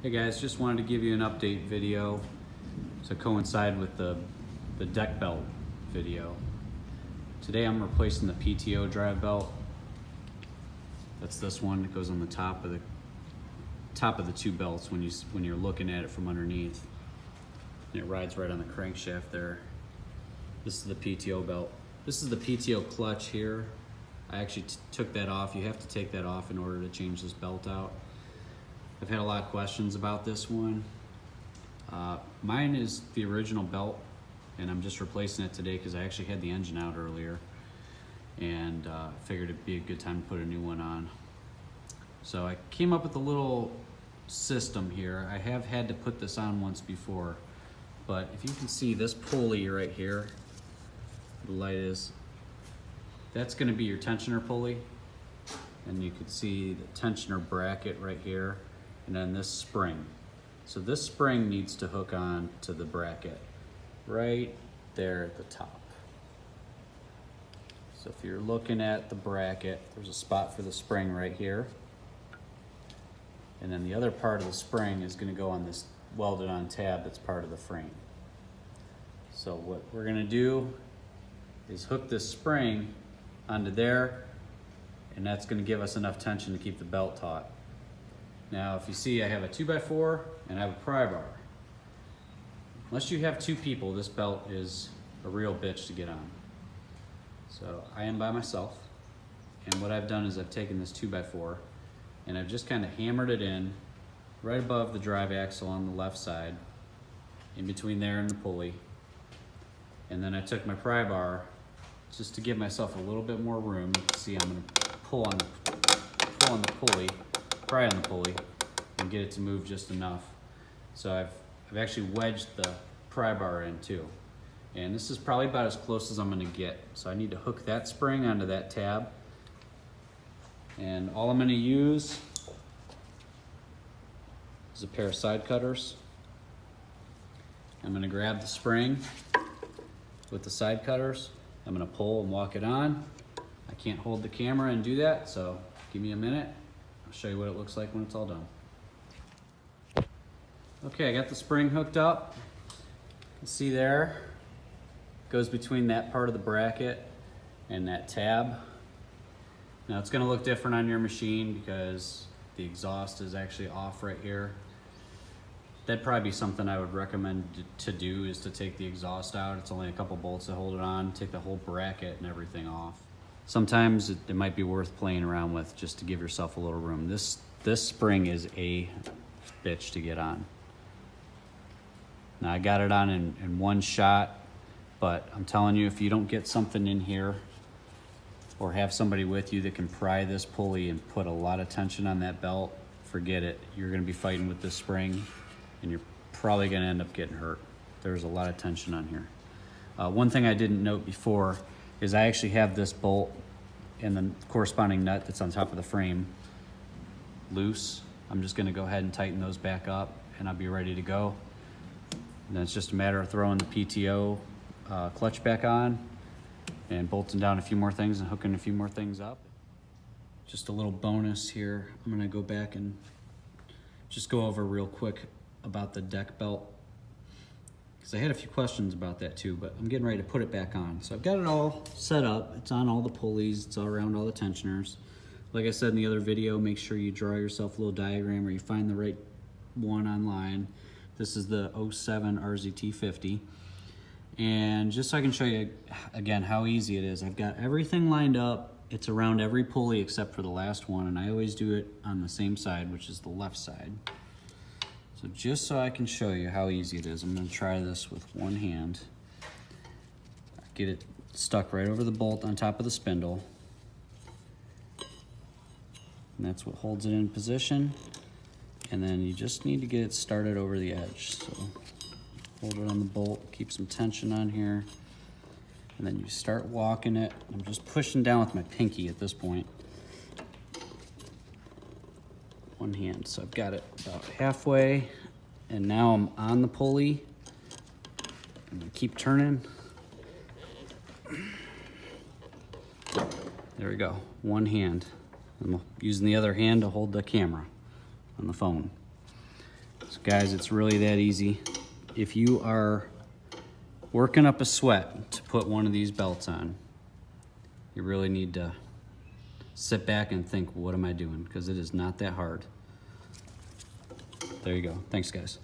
Hey guys, just wanted to give you an update video to coincide with the deck belt video. Today I'm replacing the PTO drive belt. That's this one that goes on the top of the two belts when you're looking at it from underneath. And it rides right on the crankshaft there. This is the PTO belt. This is the PTO clutch here. I actually took that off. You have to take that off in order to change this belt out. I've had a lot of questions about this one. Mine is the original belt, and I'm just replacing it today because I actually had the engine out earlier, and figured it'd be a good time to put a new one on. So I came up with a little system here. I have had to put this on once before, but if you can see this pulley right here, the light is, that's going to be your tensioner pulley, and you can see the tensioner bracket right here, and then this spring. So this spring needs to hook on to the bracket right there at the top. So if you're looking at the bracket, there's a spot for the spring right here, and then the other part of the spring is going to go on this welded on tab that's part of the frame. So what we're going to do is hook this spring onto there, and that's going to give us enough tension to keep the belt taut. Now if you see, I have a 2x4 and I have a pry bar. Unless you have two people, this belt is a real bitch to get on. So I am by myself, and what I've done is I've taken this 2x4 and I've just kind of hammered it in right above the drive axle on the left side, in between there and the pulley. And then I took my pry bar just to give myself a little bit more room. You can see I'm going to pull on the pulley, pry on the pulley, and get it to move just enough. So I've actually wedged the pry bar in too. And this is probably about as close as I'm going to get. So I need to hook that spring onto that tab. And all I'm going to use is a pair of side cutters. I'm going to grab the spring with the side cutters. I'm going to pull and walk it on. I can't hold the camera and do that, so give me a minute. I'll show you what it looks like when it's all done. Okay, I got the spring hooked up. You can see there, it goes between that part of the bracket and that tab. Now it's going to look different on your machine because the exhaust is actually off right here. That'd probably be something I would recommend to do, is to take the exhaust out. It's only a couple bolts that hold it on. Take the whole bracket and everything off. Sometimes it might be worth playing around with just to give yourself a little room. This spring is a bitch to get on. Now I got it on in one shot, but I'm telling you, if you don't get something in here or have somebody with you that can pry this pulley and put a lot of tension on that belt, forget it. You're going to be fighting with this spring, and you're probably going to end up getting hurt. There's a lot of tension on here. One thing I didn't note before is I actually have this bolt and the corresponding nut that's on top of the frame loose. I'm just going to go ahead and tighten those back up, and I'll be ready to go. And then it's just a matter of throwing the PTO clutch back on and bolting down a few more things and hooking a few more things up. Just a little bonus here. I'm going to go back and just go over real quick about the deck belt, because I had a few questions about that too, but I'm getting ready to put it back on. So I've got it all set up. It's on all the pulleys. It's all around all the tensioners. Like I said in the other video, make sure you draw yourself a little diagram or you find the right one online. This is the 07 RZT 50. And just so I can show you again how easy it is, I've got everything lined up. It's around every pulley except for the last one, and I always do it on the same side, which is the left side. So just so I can show you how easy it is, I'm going to try this with one hand. Get it stuck right over the bolt on top of the spindle. And that's what holds it in position. And then you just need to get it started over the edge. So hold it on the bolt, keep some tension on here. And then you start walking it. I'm just pushing down with my pinky at this point. One hand, so I've got it about halfway, and now I'm on the pulley. I'm gonna keep turning. There we go, one hand. I'm using the other hand to hold the camera on the phone. So guys, it's really that easy. If you are working up a sweat to put one of these belts on, you really need to sit back and think, what am I doing? Because it is not that hard. There you go. Thanks, guys.